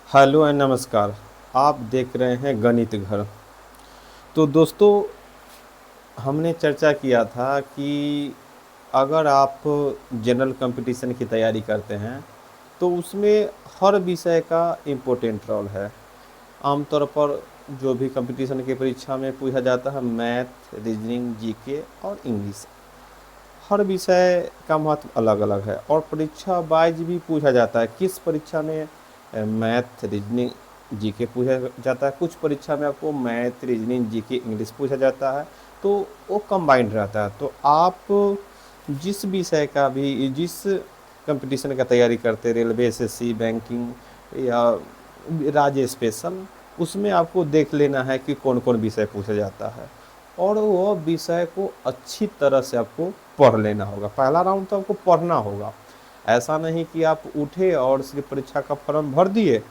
Hello and नमस्कार। आप देख रहे हैं गणित घर। तो दोस्तों, हमने चर्चा किया था कि अगर आप जनरल कंपटीशन की तैयारी करते हैं तो उसमें हर विषय का इम्पोर्टेंट रोल है। आमतौर पर जो भी कंपटीशन की परीक्षा में पूछा जाता है, मैथ, रीजनिंग, जीके और इंग्लिश, हर विषय का महत्व अलग अलग है और परीक्षा वाइज भी पूछा जाता है। किस परीक्षा में मैथ, रीजनिंग, जीके पूछा जाता है, कुछ परीक्षा में आपको मैथ, रीजनिंग, जीके, इंग्लिश पूछा जाता है, तो वो कंबाइंड रहता है। तो आप जिस विषय का भी, जिस कंपटीशन का तैयारी करते, रेलवे, एसएससी, बैंकिंग या राज्य स्पेशल, उसमें आपको देख लेना है कि कौन कौन विषय पूछा जाता है और वो विषय को अच्छी तरह से आपको पढ़ लेना होगा। पहला राउंड तो आपको पढ़ना होगा। ऐसा नहीं कि आप उठे और सिर्फ परीक्षा का फॉर्म भर दिए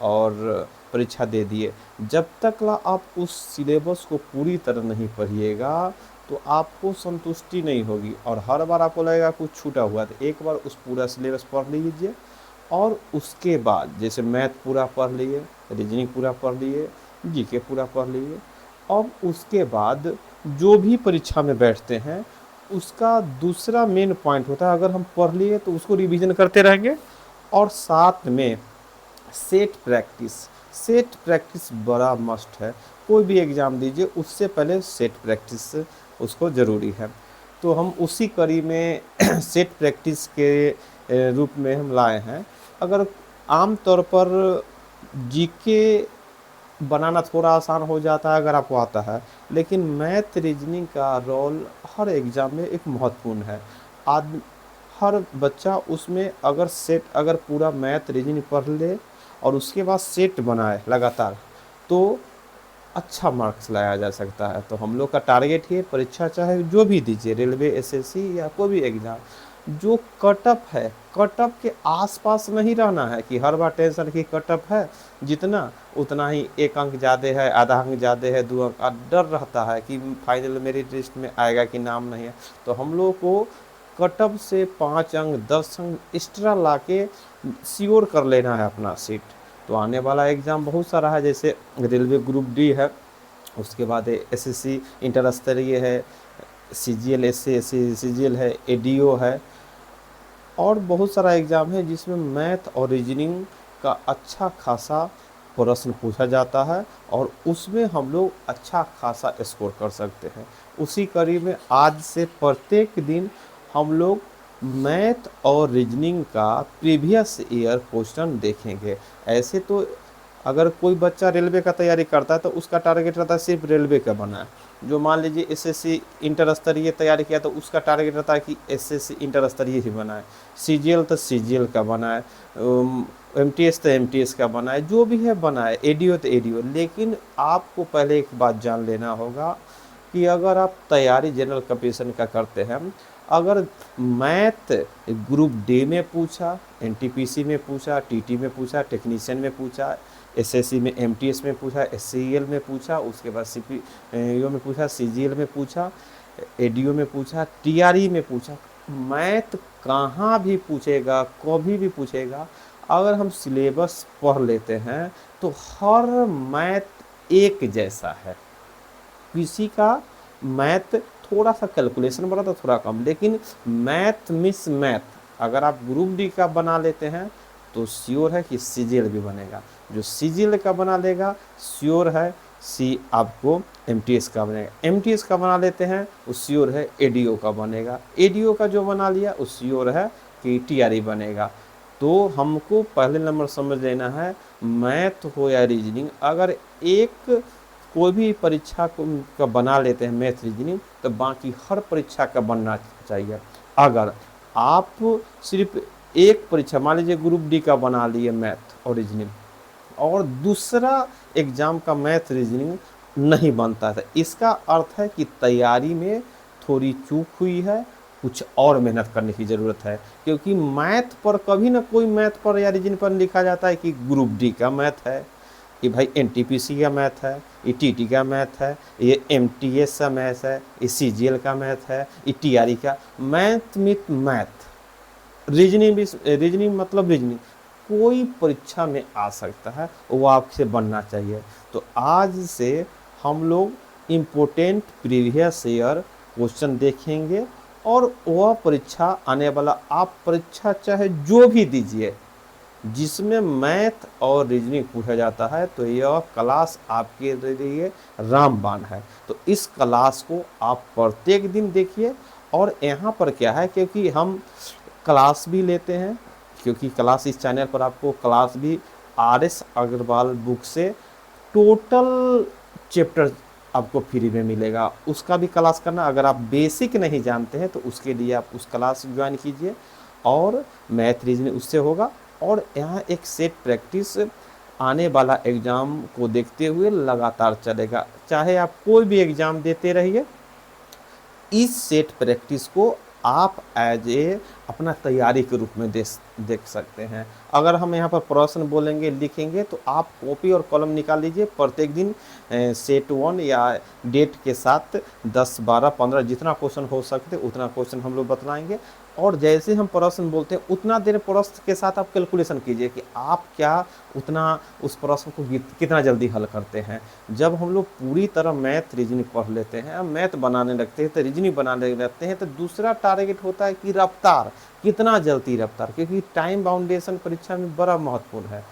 और परीक्षा दे दिए। जब तक ला आप उस सिलेबस को पूरी तरह नहीं पढ़िएगा तो आपको संतुष्टि नहीं होगी और हर बार आपको लगेगा कुछ छूटा हुआ। तो एक बार उस पूरा सिलेबस पढ़ लीजिए और उसके बाद जैसे मैथ पूरा पढ़ लिए, रीजनिंग पूरा पढ़ लिए, जीके पूरा पढ़ लिए, और उसके बाद जो भी परीक्षा में बैठते हैं उसका दूसरा मेन पॉइंट होता है, अगर हम पढ़ लिए तो उसको रिवीजन करते रहेंगे और साथ में सेट प्रैक्टिस। सेट प्रैक्टिस बड़ा मस्ट है। कोई भी एग्ज़ाम दीजिए उससे पहले सेट प्रैक्टिस उसको ज़रूरी है। तो हम उसी कड़ी में सेट प्रैक्टिस के रूप में हम लाए हैं। अगर आम तौर पर जीके बनाना थोड़ा आसान हो जाता है अगर आपको आता है, लेकिन मैथ, रीजनिंग का रोल हर एग्ज़ाम में एक महत्वपूर्ण है। आद हर बच्चा उसमें अगर पूरा मैथ, रीजनिंग पढ़ ले और उसके बाद सेट बनाए लगातार, तो अच्छा मार्क्स लाया जा सकता है। तो हम लोग का टारगेट ही है, परीक्षा चाहे जो भी दीजिए, रेलवे, एसएससी या कोई भी एग्ज़ाम, जो कटअप है, कटअप के आसपास नहीं रहना है कि हर बार टेंशन की कटअप है जितना उतना ही, एक अंक ज़्यादा है, आधा अंक ज़्यादा है, 2 अंक, डर रहता है कि फाइनल मेरिट लिस्ट में आएगा कि नाम नहीं है। तो हम लोग को कटअप से 5 अंक, 10 अंक एक्स्ट्रा ला के श्योर कर लेना है अपना सीट। तो आने वाला एग्ज़ाम बहुत सारा है, जैसे रेलवे ग्रुप डी है, उसके बाद एसएससी इंटर स्तरीय है, सीजीएल, एससी सीजीएल है, एडीओ है, और बहुत सारा एग्ज़ाम है जिसमें मैथ और रीजनिंग का अच्छा खासा प्रश्न पूछा जाता है और उसमें हम लोग अच्छा खासा स्कोर कर सकते हैं। उसी कड़ी में आज से प्रत्येक दिन हम लोग मैथ और रीजनिंग का प्रीवियस ईयर क्वेश्चन देखेंगे। ऐसे तो अगर कोई बच्चा रेलवे का तैयारी करता है तो उसका टारगेट रहता है सिर्फ रेलवे का बना है। जो मान लीजिए एसएससी इंटर स्तरीय तैयारी किया तो उसका टारगेट रहता है कि एसएससी इंटर स्तरीय ही बना है। सीजीएल तो सीजीएल का बना है, एमटीएस तो एमटीएस का बना है, जो भी है बना है, एडीओ तो एडीओ। लेकिन आपको पहले एक बात जान लेना होगा कि अगर आप तैयारी जनरल कंपटीशन का करते हैं, अगर मैथ ग्रुप डी में पूछा, एनटीपीसी में पूछा, टीटी में पूछा, टेक्नीशियन में पूछा, एसएससी में, एमटीएस में पूछा, एससीएल में पूछा, उसके बाद सीपीओ में पूछा, सीजीएल में पूछा, एडीओ में पूछा, टीआरई में पूछा, मैथ कहाँ भी पूछेगा, कभी भी पूछेगा, अगर हम सिलेबस पढ़ लेते हैं तो हर मैथ एक जैसा है। किसी का मैथ थोड़ा सा कैलकुलेशन बड़ा तो थोड़ा कम, लेकिन मैथ मिस मैथ अगर आप ग्रुप डी का बना लेते हैं तो श्योर है कि सीजीएल भी बनेगा। जो सीजीएल का बना लेगा श्योर है सी आपको एमटीएस का बनेगा। एमटीएस का बना लेते हैं वो श्योर है एडीओ का बनेगा। एडीओ का जो बना लिया वो श्योर है कि टीआरई बनेगा। तो हमको पहले नंबर समझ लेना है, मैथ हो या रीजनिंग, अगर एक कोई भी परीक्षा का बना लेते हैं मैथ, रीजनिंग, तो बाकी हर परीक्षा का बनना चाहिए। अगर आप सिर्फ एक परीक्षा, मान लीजिए ग्रुप डी का बना लिए मैथ और रीजनिंग, और दूसरा एग्ज़ाम का मैथ, रीजनिंग नहीं बनता था, इसका अर्थ है कि तैयारी में थोड़ी चूक हुई है, कुछ और मेहनत करने की ज़रूरत है। क्योंकि मैथ पर कभी ना कोई मैथ पर या रीजनिंग पर लिखा जाता है कि ग्रुप डी का मैथ है, ये भाई एनटीपीसी का मैथ है, ये टीटी का मैथ है, ये एमटीएस का मैथ है, ये सीजीएल का मैथ है, ये टीआरई का मैथ। रीजनिंग भी, रीजनिंग मतलब रीजनिंग, कोई परीक्षा में आ सकता है, वो आपसे बनना चाहिए। तो आज से हम लोग इम्पोर्टेंट प्रीवियस ईयर क्वेश्चन देखेंगे, और वह परीक्षा आने वाला, आप परीक्षा चाहे जो भी दीजिए जिसमें मैथ और रीजनिंग पूछा जाता है, तो यह क्लास आपके लिए रामबाण है। तो इस क्लास को आप प्रत्येक दिन देखिए। और यहाँ पर क्या है, क्योंकि हम क्लास भी लेते हैं, क्योंकि क्लास इस चैनल पर आपको क्लास भी RS अग्रवाल बुक से टोटल चैप्टर आपको फ्री में मिलेगा, उसका भी क्लास करना। अगर आप बेसिक नहीं जानते हैं तो उसके लिए आप उस क्लास ज्वाइन कीजिए, और मैथ रीजनिंग उससे होगा। और यहाँ एक सेट प्रैक्टिस आने वाला एग्ज़ाम को देखते हुए लगातार चलेगा, चाहे आप कोई भी एग्ज़ाम देते रहिए, इस सेट प्रैक्टिस को आप एज ए अपना तैयारी के रूप में देख सकते हैं। अगर हम यहाँ पर प्रश्न बोलेंगे, लिखेंगे, तो आप कॉपी और कलम निकाल लीजिए। प्रत्येक दिन सेट 1 या डेट के साथ 10, 12, 15 जितना क्वेश्चन हो सकते उतना क्वेश्चन हम लोग बतलाएंगे। और जैसे हम प्रश्न बोलते हैं उतना देर प्रश्न के साथ आप कैलकुलेशन कीजिए कि आप क्या उतना उस प्रश्न को कितना जल्दी हल करते हैं। जब हम लोग पूरी तरह मैथ रीजनिंग पढ़ लेते हैं, मैथ बनाने लगते हैं, तो रीजनिंग बनाने लगते हैं, तो दूसरा टारगेट होता है कि रफ्तार, कितना जल्दी रफ्तार, क्योंकि टाइम बाउंडेशन परीक्षा में बड़ा महत्वपूर्ण है।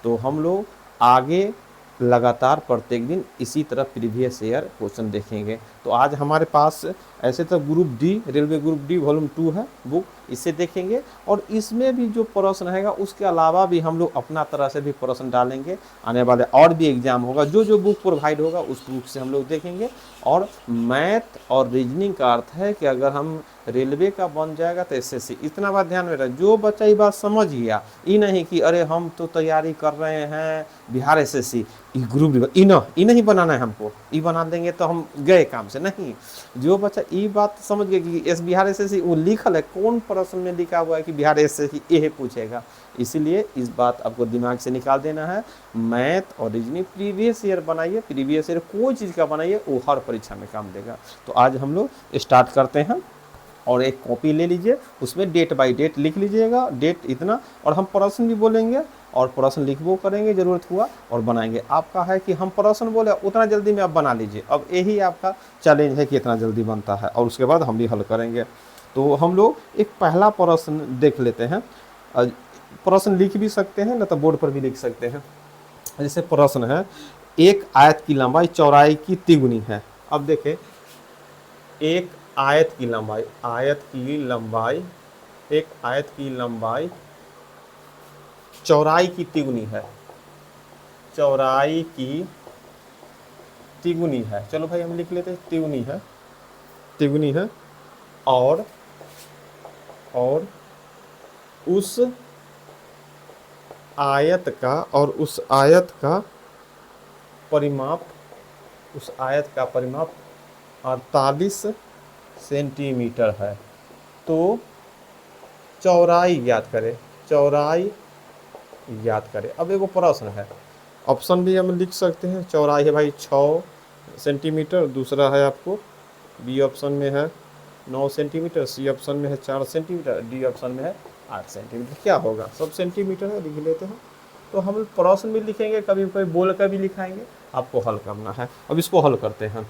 तो हम लोग आगे लगातार प्रत्येक दिन इसी तरह प्रीवियस ईयर क्वेश्चन देखेंगे। तो आज हमारे पास ऐसे तो group D, railway group D volume 2 है बुक, इसे देखेंगे। और इसमें भी जो प्रश्न रहेगा उसके अलावा भी हम लोग अपना तरह से भी प्रश्न डालेंगे। आने वाले और भी एग्जाम होगा, जो जो बुक प्रोवाइड होगा उस बुक से हम लोग देखेंगे। और मैथ और रीजनिंग का अर्थ है कि अगर हम रेलवे का बन जाएगा तो SSC, इतना बात ध्यान में रहे। जो बच्चा ये बात समझ गया, ये नहीं कि अरे हम तो तैयारी कर रहे हैं बिहार SSC, ग्रुप ई नहीं बनाना है हमको, ई बना देंगे तो हम गए काम से, नहीं। जो बच्चा ये बात समझ गया कि बिहार SSC वो लिखल है, कौन प्रश्न में लिखा हुआ है कि बिहार SSC ये पूछेगा, इसीलिए इस बात आपको दिमाग से निकाल देना है। मैथ और रीजनिंग प्रीवियस ईयर बनाइए, प्रीवियस ईयर कोई चीज़ का बनाइए, वो हर परीक्षा में काम देगा। तो आज हम लोग स्टार्ट करते हैं, और एक कॉपी ले लीजिए, उसमें डेट बाय डेट लिख लीजिएगा, डेट इतना, और हम प्रश्न भी बोलेंगे और प्रश्न लिखबो करेंगे जरूरत हुआ, और बनाएंगे। आपका है कि हम प्रश्न बोले उतना जल्दी में आप बना लीजिए, अब यही आपका चैलेंज है कि इतना जल्दी बनता है, और उसके बाद हम भी हल करेंगे। तो हम लोग एक पहला प्रश्न देख लेते हैं। प्रश्न लिख भी सकते हैं, न तो बोर्ड पर भी लिख सकते हैं। जैसे प्रश्न है, एक आयत की लंबाई चौड़ाई की तिगुनी है। अब देखें, एक आयत की लंबाई, एक आयत की लंबाई चौड़ाई की तिगुनी है, चौड़ाई की तिगुनी है। चलो भाई हम लिख लेते हैं, तिगुनी है। और उस आयत का परिमाप, 48 सेंटीमीटर है। तो चौड़ाई ज्ञात करें। अब एगो प्रश्न है, ऑप्शन भी हम लिख सकते हैं। चौड़ाई है भाई 6 सेंटीमीटर, दूसरा है आपको बी ऑप्शन में है 9 सेंटीमीटर, सी ऑप्शन में है 4 सेंटीमीटर, डी ऑप्शन में है 8 सेंटीमीटर। क्या होगा, सब सेंटीमीटर है, लिख लेते हैं। तो हम प्रश्न भी लिखेंगे, कभी कभी बोल कर भी लिखाएंगे, आपको हल करना है। अब इसको हल करते हैं।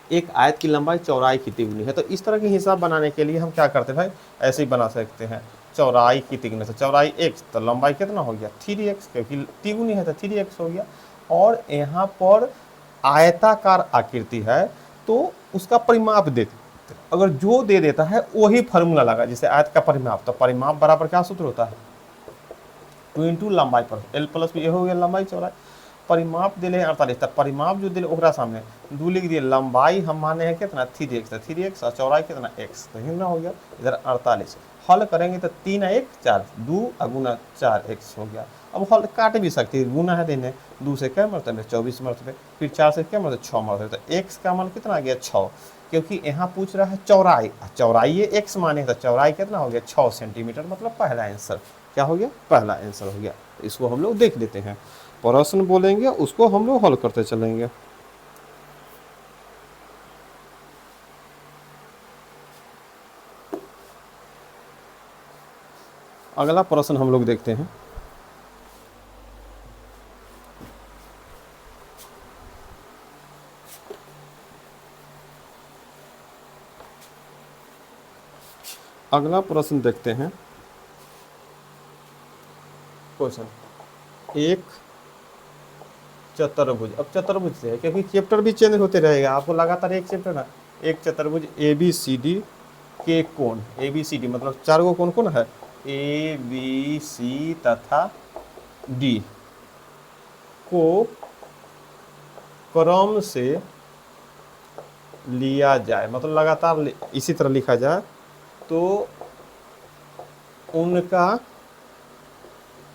एक आयत की लंबाई चौड़ाई की तिगुनी है, तो इस तरह के हिसाब बनाने के लिए हम क्या करते हैं भाई, ऐसे ही बना सकते हैं। चौड़ाई की तिगुनी से चौड़ाई x, तो लंबाई कितना हो गया 3x, क्योंकि तिगुनी है तो 3x हो गया। और यहाँ पर आयताकार आकृति है तो उसका परिमाप दे, अगर जो दे देता है वही फार्मूला लगा। जैसे आयत का परिमाप, तो परिमाप बराबर क्या सूत्र होता है, 2 इंटू लंबाई पर L प्लस भी, ये हो गया लंबाई चौड़ाई। परिमाप दिले 48, तब परिमाप जो दिले ओकरा सामने 2 लिख दिए। लंबाई हम माने हैं कितना 3x, तो 3x, और चौड़ाई कितना x, तो हिंना हो गया इधर 48। हल करेंगे तो 3 1 4, 2 गुना 4x हो गया। अब हल काट भी सकते हैं, गुना है देने, 2 से क्या मरतबे 24 मरतबे, फिर 4 से क्या मरतबे 6 मरतबे, तो x का मान कितना आ गया 6, क्योंकि यहाँ पूछ रहा है चौड़ाई, चौड़ाई ये x माने, तो चौड़ाई कितना हो गया 6 सेंटीमीटर, मतलब पहला आंसर क्या हो गया, पहला आंसर हो गया। इसको हम लोग देख लेते हैं, प्रश्न बोलेंगे उसको हम लोग हल करते चलेंगे। अगला प्रश्न हम लोग देखते हैं। अगला प्रश्न देखते हैं। क्वेश्चन, एक चतुर्भुज, अब चतुर्भुज से है क्योंकि चैप्टर भी चेंज होते रहेगा, आपको लगातार एक चैप्टर ना। एक चतुर्भुज ए बी सी डी के कोण, ए बी सी डी मतलब चार गो कौन कौन है, ए बी सी तथा डी को क्रम से लिया जाए, मतलब लगातार इसी तरह लिखा जाए, तो उनका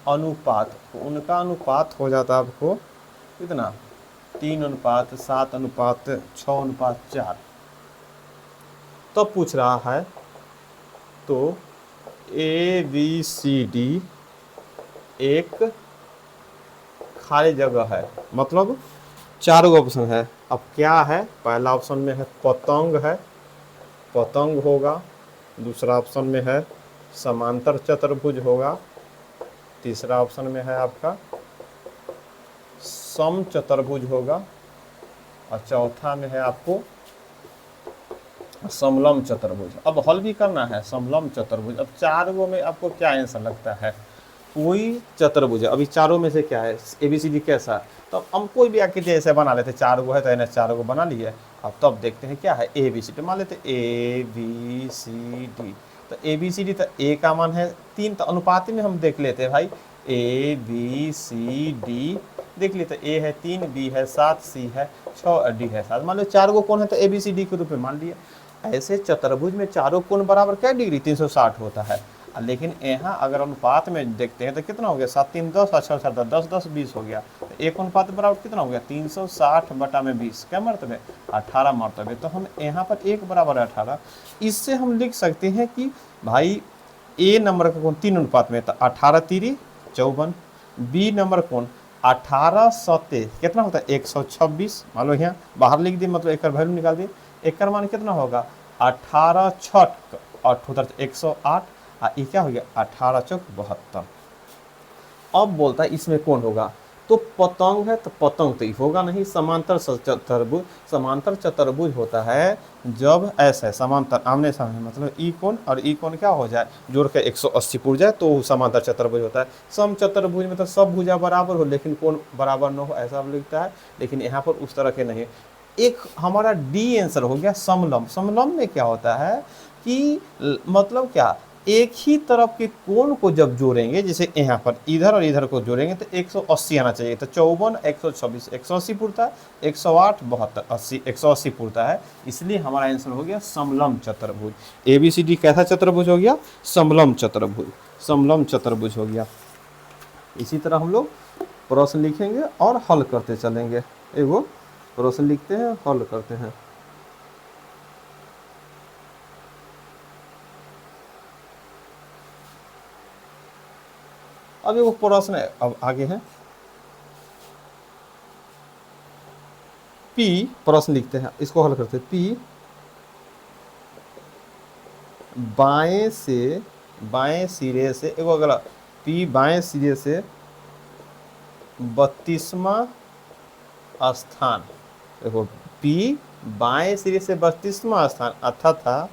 अनुपात हो जाता है आपको कितना, 3:7:6:4। तो पूछ रहा है तो ए बी सी डी एक खाली जगह है, मतलब चार गो ऑप्शन है। अब क्या है, पहला ऑप्शन में है पतंग होगा, दूसरा ऑप्शन में है समांतर चतुर्भुज होगा, तीसरा ऑप्शन में है आपका सम चतुर्भुज होगा, और चौथा में है आपको समलम चतुर्भुज। अब हल भी करना है समलम चतुर्भुज। अब चार गो में आपको क्या आंसर लगता है, कोई चतुर्भुज है, अभी चारों में से क्या है, ए बी सी डी कैसा, तो हम कोई भी आकृति ऐसे बना लेते, चार गो है तो इन्हें चार गो बना लिए। अब तब देखते हैं क्या है, ए बी सी डी मान लेते, ए बी सी डी, तो ए बी सी डी तो ए का मान है 3, तो अनुपाती में हम देख लेते हैं भाई, ए बी सी डी देख लिए, तो ए है 3, बी है 7, सी है 6 और डी है 7। मान लो चार गो कोण है तो ए बी सी डी के रूप में मान लिए। ऐसे चतुर्भुज में चारों कोण बराबर क्या डिग्री 360 होता है, लेकिन यहाँ अगर अनुपात में देखते हैं तो कितना हो गया, 7 3 10 और 6 7 10 10 20 हो गया, तो एक अनुपात बराबर कितना हो गया 360/20, क्या मरतबे 18 मरतबे। तो हम यहाँ पर एक बराबर 18, इससे हम लिख सकते हैं कि भाई ए नंबर का कौन 3 अनुपात में, तो 18 3 54, बी नंबर कौन 18 7 कितना होता है 126, मान लो यहाँ बाहर लिख दिए, मतलब एक वैल्यू निकाल दिए, एक मान कितना होगा 18 6 108, ये क्या हो गया 18 चौक 72। अब बोलता है इसमें कौन होगा, तो पतंग है, तो पतंग तो होगा नहीं। समांतर चतुर्भुज होता है जब ऐसा है समांतर आमने सामने, मतलब ई कोण और ई कोण क्या हो जाए जोड़ के 180 पुर जाए तो समांतर चतुर्भुज होता है। सम चतुर्भुज में तो सब भुजा बराबर हो लेकिन कोण बराबर न हो, ऐसा लिखता है, लेकिन यहाँ पर उस तरह के नहीं। एक हमारा डी आंसर हो गया समलम। समलम में क्या होता है कि मतलब क्या, एक ही तरफ के कोण को जब जोड़ेंगे, जैसे यहाँ पर इधर और इधर को जोड़ेंगे तो 180 आना चाहिए, तो 54 126 180 पुरता है, 108 72 80 180 पुरता है, इसलिए हमारा आंसर हो गया समलम चतुर्भुज। ए बी सी डी कैसा चतुर्भुज हो गया, समलम चतुर्भुज हो गया। इसी तरह हम लोग प्रश्न लिखेंगे और हल करते चलेंगे। एगो प्रश्न लिखते हैं, हल करते हैं। अब वो प्रश्न अब आगे है, P प्रश्न लिखते हैं, इसको हल करते हैं। P बाएं सिरे से एगो अगला, P बाएं सिरे से 32वां स्थान, देखो P बाएं सिरे से 32वां स्थान अथवा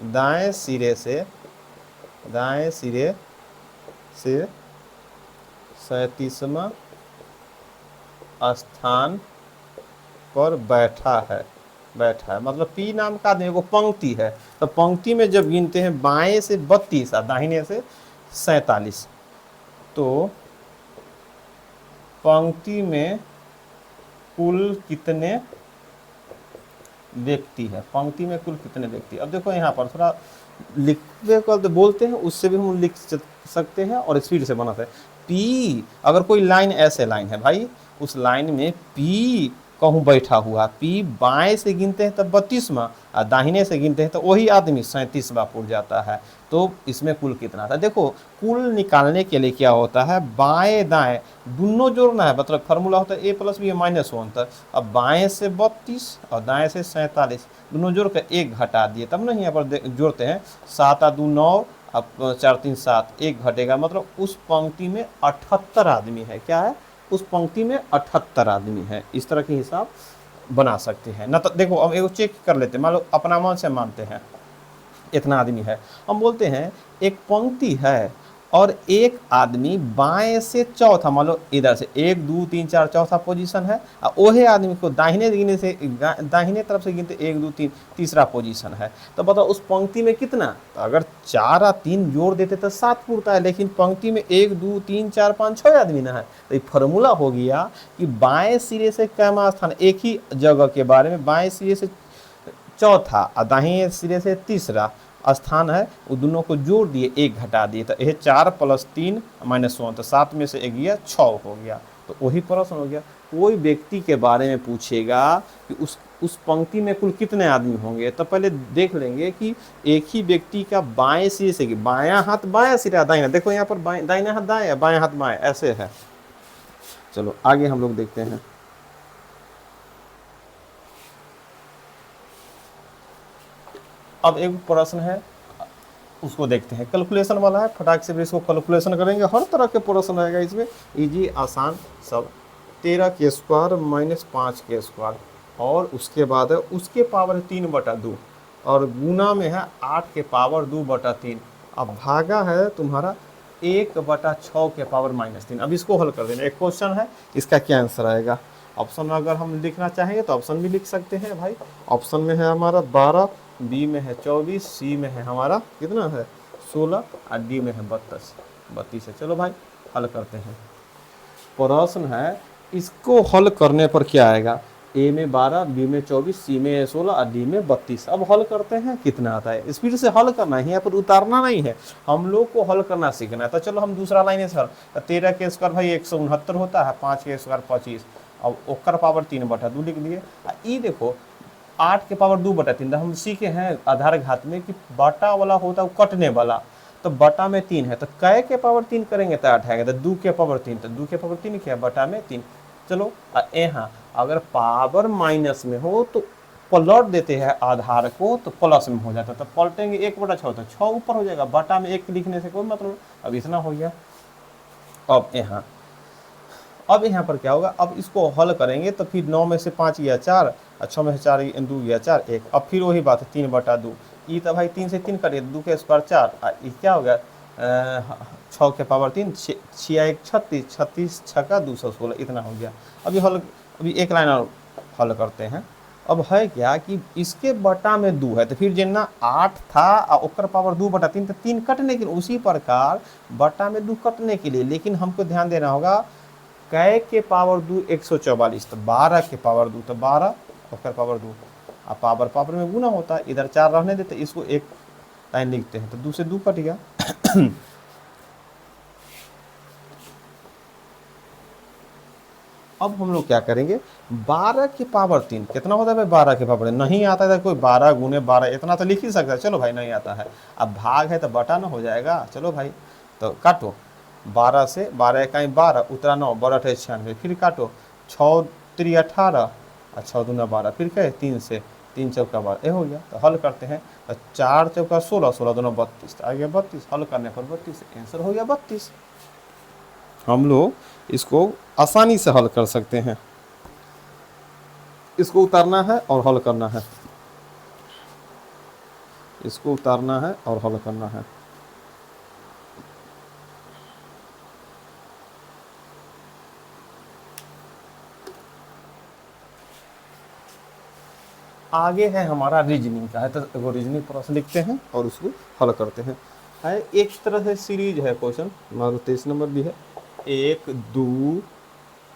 दाएं सिरे से 37वां स्थान पर बैठा है। मतलब P नाम का आदमी एगो पंक्ति है, तो पंक्ति में जब गिनते हैं बाएं से 32 और दाहिने से 47, तो पंक्ति में कुल कितने व्यक्ति है, पंक्ति में कुल कितने व्यक्ति। अब देखो यहाँ पर थोड़ा लिखते तो बोलते हैं, उससे भी हम लिख सकते हैं और स्पीड से बनाते हैं। P अगर कोई लाइन ऐसे लाइन है भाई, उस लाइन में P कहूँ बैठा हुआ, P बाएं से गिनते हैं तब 32वां और दाहिने से गिनते हैं तो वही आदमी 37वां पुर जाता है। तो इसमें कुल कितना था, देखो कुल निकालने के लिए क्या होता है, बाएं दाएं दोनों जोड़ना है, मतलब फार्मूला होता है a + b -1। तो अब बाएं से 32 और दाएं से 47 दोनों जोड़ कर 1 घटा दिए, तब ना यहाँ पर जोड़ते हैं 7 और 2 9, अब 4 3 7, 1 घटेगा, मतलब उस पंक्ति में 78 आदमी है। क्या है, उस पंक्ति में 78 आदमी है। इस तरह के हिसाब बना सकते हैं ना। तो देखो अब एगो चेक कर लेते हैं, मान लो अपना मन से मानते हैं, इतना आदमी है, हम बोलते हैं एक पंक्ति है और एक आदमी बाएं से चौथा, मान लो इधर से 1 2 3 4 चौथा पोजीशन है, और ओहे आदमी को दाहिने गिनने से दाहिने तरफ से गिनते 1 2 3 तीसरा पोजीशन है। तो बताओ उस पंक्ति में कितना, तो अगर 4 और 3 जोड़ देते तो 7 पूरता है, लेकिन पंक्ति में 1 2 3 4 5 6 आदमी ना है। तो ये फॉर्मूला हो गया कि बाएं सिरे से कैमा स्थान, एक ही जगह के बारे में बाएं सिरे से चौथा और दाहिने सिरे से तीसरा स्थान है, वो दोनों को जोड़ दिए, 1 घटा दिए, तो यह 4 + 3 -1, तो 7 में से 1 गया 6 हो गया। तो वही प्रश्न हो गया। कोई व्यक्ति के बारे में पूछेगा कि उस पंक्ति में कुल कितने आदमी होंगे, तो पहले देख लेंगे कि एक ही व्यक्ति का बाएं सिरे से, बायां हाथ बायां सिरा दाहिना, देखो यहाँ पर दाहिना हाथ दायां बायां हाथ बायां ऐसे है। चलो आगे हम लोग देखते हैं। अब एक प्रश्न है, उसको देखते हैं, कैलकुलेशन वाला है, फटाक से भी इसको कैलकुलेशन करेंगे। हर तरह के प्रश्न रहेगा इसमें, इजी आसान सब। 13 के स्क्वायर -5 के स्क्वायर, और उसके बाद है उसके पावर 3/2, और गुना में है 8 के पावर 2/3, अब भागा है तुम्हारा 1/6 के पावर -3। अब इसको हल कर देना। एक क्वेश्चन है, इसका क्या आंसर आएगा। ऑप्शन में अगर हम लिखना चाहेंगे तो ऑप्शन भी लिख सकते हैं भाई। ऑप्शन में है हमारा 12, बी में है 24, सी में है हमारा कितना है 16, और डी में है 32 है। चलो भाई हल करते हैं। प्रश्न है, इसको हल करने पर क्या आएगा, ए में 12, बी में 24, सी में 16 और डी में 32। अब हल करते हैं, कितना आता है। स्पीड से हल करना है, यहाँ पर उतारना नहीं है, हम लोग को हल करना सीखना है। तो चलो हम दूसरा लाइन है सर, 13 के स्क्वायर भाई 169 होता है, 5 के स्क्वायर 25, अब ओकर पावर 3/2 लिख दिए। ये देखो 8 के पावर 2/3, हम सीखे हैं आधार घात में कि बटा वाला होता है वो कटने वाला, तो बटा में 3 है, तो कै के पावर 3 करेंगे तो 8 आएगा, तो 2 के पावर 3, तो 2 के पावर 3 क्या है, बटा में 3। चलो यहाँ अगर पावर माइनस में हो तो पलट देते हैं आधार को, तो प्लस में हो जाता है, तो पलटेंगे 1/6 होता है, 6 ऊपर हो जाएगा, बटा में 1 लिखने से कोई मतलब। अब इतना हो गया। अब यहाँ पर क्या होगा, अब इसको हल करेंगे तो फिर 9 में से 5 गया 4, और 6 में से 4 2 गया 4 1, अब फिर वही बात है 3/2। ये तो भाई 3 से 3 करिए, 2 के स्क्वायर 4, ये क्या हो गया 6 के पावर 3, 6 1 36, 36 6 का 216, इतना हो गया। अभी एक लाइन और हल करते हैं। अब है क्या कि इसके बटा में 2 है, तो फिर जितना 8 था और ओकर पावर 2/3, तो 3 कटने के लिए, उसी प्रकार बटा में 2 कटने के लिए, लेकिन हमको ध्यान देना होगा कै के पावर 2 144, तो 12 के पावर 2, तो 12 ओकर पावर 2, अब पावर में गुना होता है, इधर 4 रहने देते, इसको एक लाइन लिखते हैं, तो 2 से 2 कट गया। अब हम लोग क्या करेंगे, 12 के पावर 3 कितना होता है भाई, 12 के पावर नहीं आता है, कोई 12 गुने 12 इतना तो लिख ही सकता है। चलो भाई नहीं आता है, अब भाग है तो बटा ना हो जाएगा। चलो भाई तो काटो, 12 से 12 इकाई 12 उतरा 9, 12 8 96, फिर काटो 6 3 18 और 6 दूना 12, फिर क्या है 3 से 3 चौका 12, ये हो गया। तो हल करते हैं, तो 4 चौका 16, 16 दूना 32, तो आ गया 32, हल करने पर 32, आंसर हो गया 32। हम लोग इसको आसानी से हल कर सकते हैं। इसको उतारना है और हल करना है, इसको उतारना है और हल करना है। आगे है हमारा रीजनिंग का है, तो वो रीजनिंग प्रश्न लिखते हैं और उसको हल करते हैं। है एक तरह से सीरीज है क्वेश्चन, हमारा 23 नंबर भी है, 1 2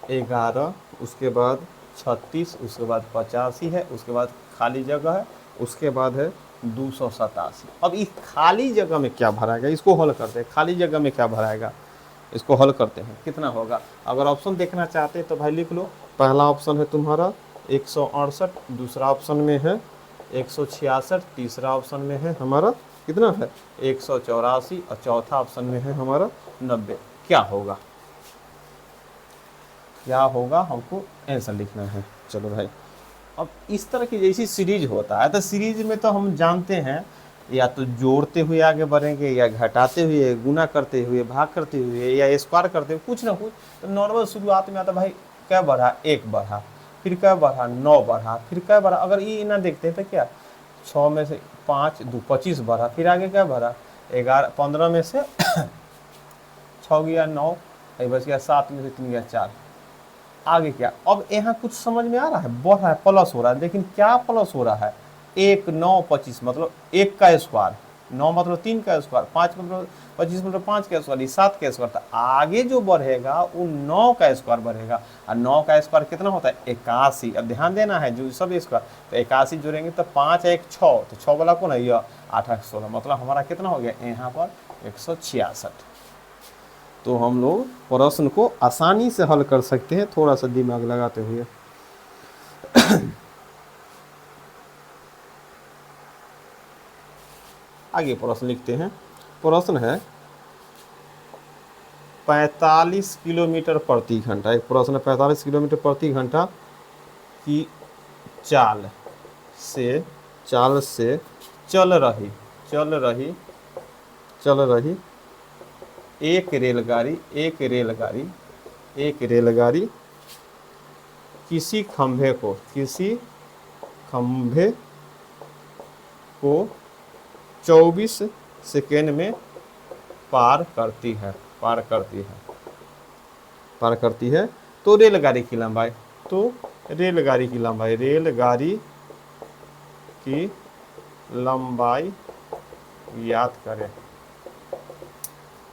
11, उसके बाद 36, उसके बाद 85 है, उसके बाद खाली जगह है, उसके बाद है 287। अब इस खाली जगह में क्या भराएगा, इसको हल करते हैं। खाली जगह में क्या भराएगा, इसको हल करते हैं, कितना होगा। अगर ऑप्शन देखना चाहते हैं तो भाई लिख लो। पहला ऑप्शन है तुम्हारा 168, दूसरा ऑप्शन में है 166, तीसरा ऑप्शन में है हमारा कितना है 184, और चौथा ऑप्शन में है हमारा 90। क्या होगा, क्या होगा, हमको आंसर लिखना है। चलो भाई, अब इस तरह की जैसी सीरीज होता है, तो सीरीज में तो हम जानते हैं या तो जोड़ते हुए आगे बढ़ेंगे, या घटाते हुए, गुना करते हुए, भाग करते हुए, या स्क्वायर करते हुए, कुछ ना कुछ। तो नॉर्मल शुरुआत में आता भाई क्या बढ़ा, 1 बढ़ा, फिर क्या बढ़ा 9 बढ़ा, फिर क्या बढ़ा। अगर ये ना देखते हैं तो क्या 6 में से 5 2 25 भरा, फिर आगे क्या भरा 11 15 में से 6 गया 9, बच गया 7 में से 3 गया 4, आगे क्या। अब यहाँ कुछ समझ में आ रहा है, बढ़ रहा है, प्लस हो रहा है, लेकिन क्या प्लस हो रहा है 1 9 25 मतलब 1 का स्क्वायर, 9 मतलब 3 का स्क्वायर, 5 मतलब 25 मतलब 5 का स्क्वायर, 7 का स्क्वायर। तो आगे जो बढ़ेगा वो 9 का स्क्वायर बढ़ेगा, और 9 का स्क्वायर कितना होता है 81। अब ध्यान देना है जो सब स्क्वायर, तो 81 जोड़ेंगे तो 5 1 6, तो 6 वाला कौन है यह 8 8 16, मतलब हमारा कितना हो गया यहाँ पर 166। तो हम लोग प्रश्न को आसानी से हल कर सकते हैं, थोड़ा सा दिमाग लगाते हुए। आगे प्रश्न लिखते हैं। प्रश्न है 45 किलोमीटर प्रति घंटा, एक प्रश्न है 45 किलोमीटर प्रति घंटा की चाल से चल रही एक रेलगाड़ी किसी खंभे को 24 सेकेंड में पार करती है। तो रेलगाड़ी की लंबाई याद करें।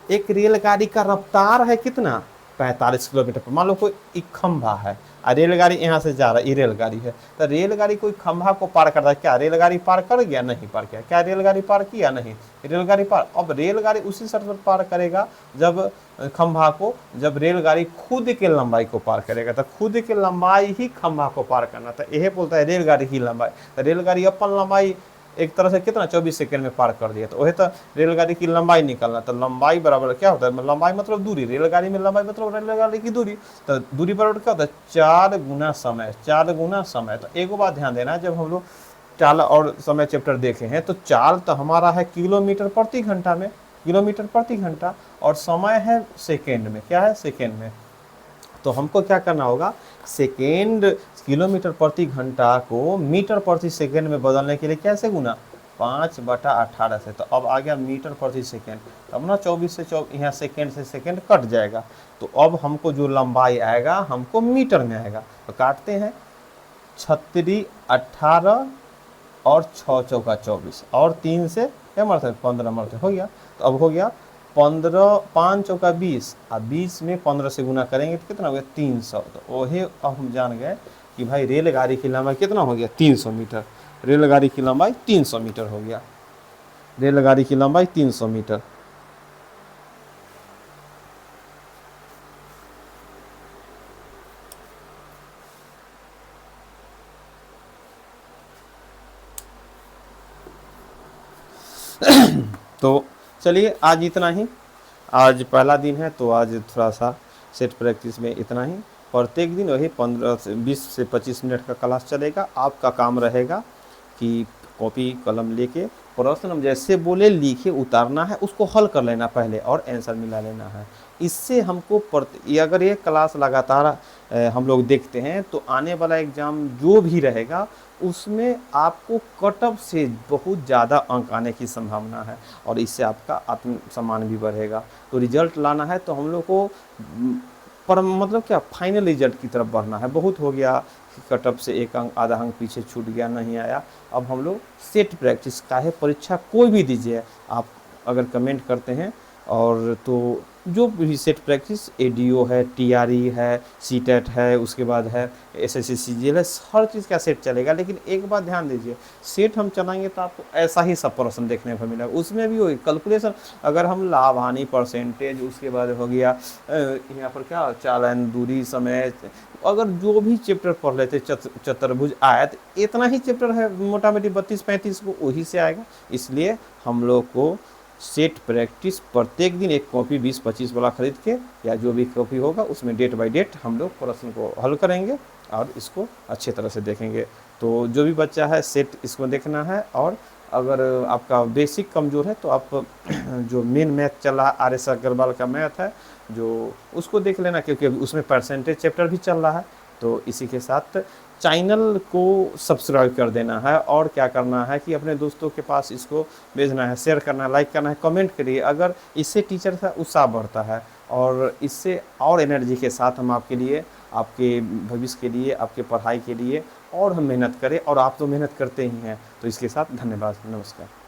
एक रेलगाड़ी का रफ्तार है कितना 45 किलोमीटर पर। मान लो कोई एक खंभा है और रेलगाड़ी यहाँ से जा रहा है, ये रेलगाड़ी है, तो रेलगाड़ी कोई खंभा को पार करता है, क्या रेलगाड़ी पार कर गया? नहीं पार किया। क्या रेलगाड़ी पार किया? नहीं, रेलगाड़ी पार। अब रेलगाड़ी उसी शर्त पर पार करेगा जब खंभा को, जब रेलगाड़ी खुद के लंबाई को पार करेगा, तो खुद के लंबाई ही खंभा को पार करना था, यही बोलता है रेलगाड़ी की लंबाई। तो रेलगाड़ी अपन लंबाई एक तरह से कितना 24 सेकंड में पार कर दिया, तो वही तो रेलगाड़ी की लंबाई निकलना। तो लंबाई बराबर क्या होता है, लंबाई मतलब दूरी, रेलगाड़ी में लंबाई मतलब रेलगाड़ी की दूरी, तो दूरी बराबर क्या होता है 4 गुना समय। तो एक बात ध्यान देना, जब हम लोग चाल और समय चैप्टर देखे हैं तो चाल तो हमारा है किलोमीटर प्रति घंटा और समय है सेकेंड में, क्या है सेकेंड में। तो हमको क्या करना होगा, सेकेंड किलोमीटर प्रति घंटा को मीटर प्रति सेकेंड में बदलने के लिए कैसे गुना 5/18 से। तो अब आ गया मीटर प्रति सेकेंड, तब ना 24 से यहाँ सेकेंड से सेकेंड कट जाएगा। तो अब हमको जो लंबाई आएगा हमको मीटर में आएगा। तो काटते हैं 36 18 और 6 चौका 24 और 3 से क्या मरते हैं 15 मरते, हो गया। तो अब हो गया 15 5 चौका 20 और 20 में 15 से गुना करेंगे तो कितना हो गया 300। तो वही अब हम जान गए कि भाई रेलगाड़ी की लंबाई कितना हो गया 300 मीटर। रेलगाड़ी की लंबाई 300 मीटर हो गया, रेलगाड़ी की लंबाई 300 मीटर। तो चलिए आज इतना ही, आज पहला दिन है तो आज थोड़ा सा सेट प्रैक्टिस में इतना ही। प्रत्येक दिन वही 15 से 20 से 25 मिनट का क्लास चलेगा। आपका काम रहेगा कि कॉपी कलम लेके प्रश्न हम जैसे बोले लिखे उतारना है, उसको हल कर लेना पहले और आंसर मिला लेना है। इससे हमको अगर ये क्लास लगातार हम लोग देखते हैं तो आने वाला एग्ज़ाम जो भी रहेगा उसमें आपको कट ऑफ से बहुत ज़्यादा अंक आने की संभावना है और इससे आपका आत्मसम्मान भी बढ़ेगा। तो रिजल्ट लाना है तो हम लोग को पर मतलब क्या फाइनल रिजल्ट की तरफ बढ़ना है। बहुत हो गया कट ऑफ से एक अंक आधा अंक पीछे छूट गया, नहीं आया। अब हम लोग सेट प्रैक्टिस का है, परीक्षा कोई भी दीजिए आप अगर कमेंट करते हैं, और तो जो भी सेट प्रैक्टिस एडीओ है, टीआरई है, सीटेट है, उसके बाद है एसएससी सीजीएल है, हर चीज़ का सेट चलेगा। लेकिन एक बात ध्यान दीजिए, सेट हम चलाएंगे तो आपको ऐसा ही सब प्रश्न देखने को मिलेगा। उसमें भी वही कैलकुलेशन, अगर हम लाभ हानि परसेंटेज, उसके बाद हो गया यहाँ पर क्या चालन दूरी समय, अगर जो भी चैप्टर पढ़ लेते चतुर्भुज आयत, इतना ही चैप्टर है मोटा मोटी 32-35 को वही से आएगा। इसलिए हम लोग को सेट प्रैक्टिस प्रत्येक दिन एक कॉपी 20-25 वाला खरीद के, या जो भी कॉपी होगा उसमें डेट बाय डेट हम लोग प्रश्न को हल करेंगे और इसको अच्छे तरह से देखेंगे। तो जो भी बच्चा है सेट इसको देखना है। और अगर आपका बेसिक कमज़ोर है तो आप जो मेन मैथ चल रहा है RS अग्रवाल का मैथ है जो, उसको देख लेना, क्योंकि उसमें परसेंटेज चैप्टर भी चल रहा है। तो इसी के साथ चैनल को सब्सक्राइब कर देना है, और क्या करना है कि अपने दोस्तों के पास इसको भेजना है, शेयर करना है, लाइक करना है, कमेंट करिए। अगर इससे टीचर का उत्साह बढ़ता है, और इससे और एनर्जी के साथ हम आपके लिए, आपके भविष्य के लिए, आपके पढ़ाई के लिए और हम मेहनत करें, और आप तो मेहनत करते ही हैं। तो इसके साथ धन्यवाद, नमस्कार।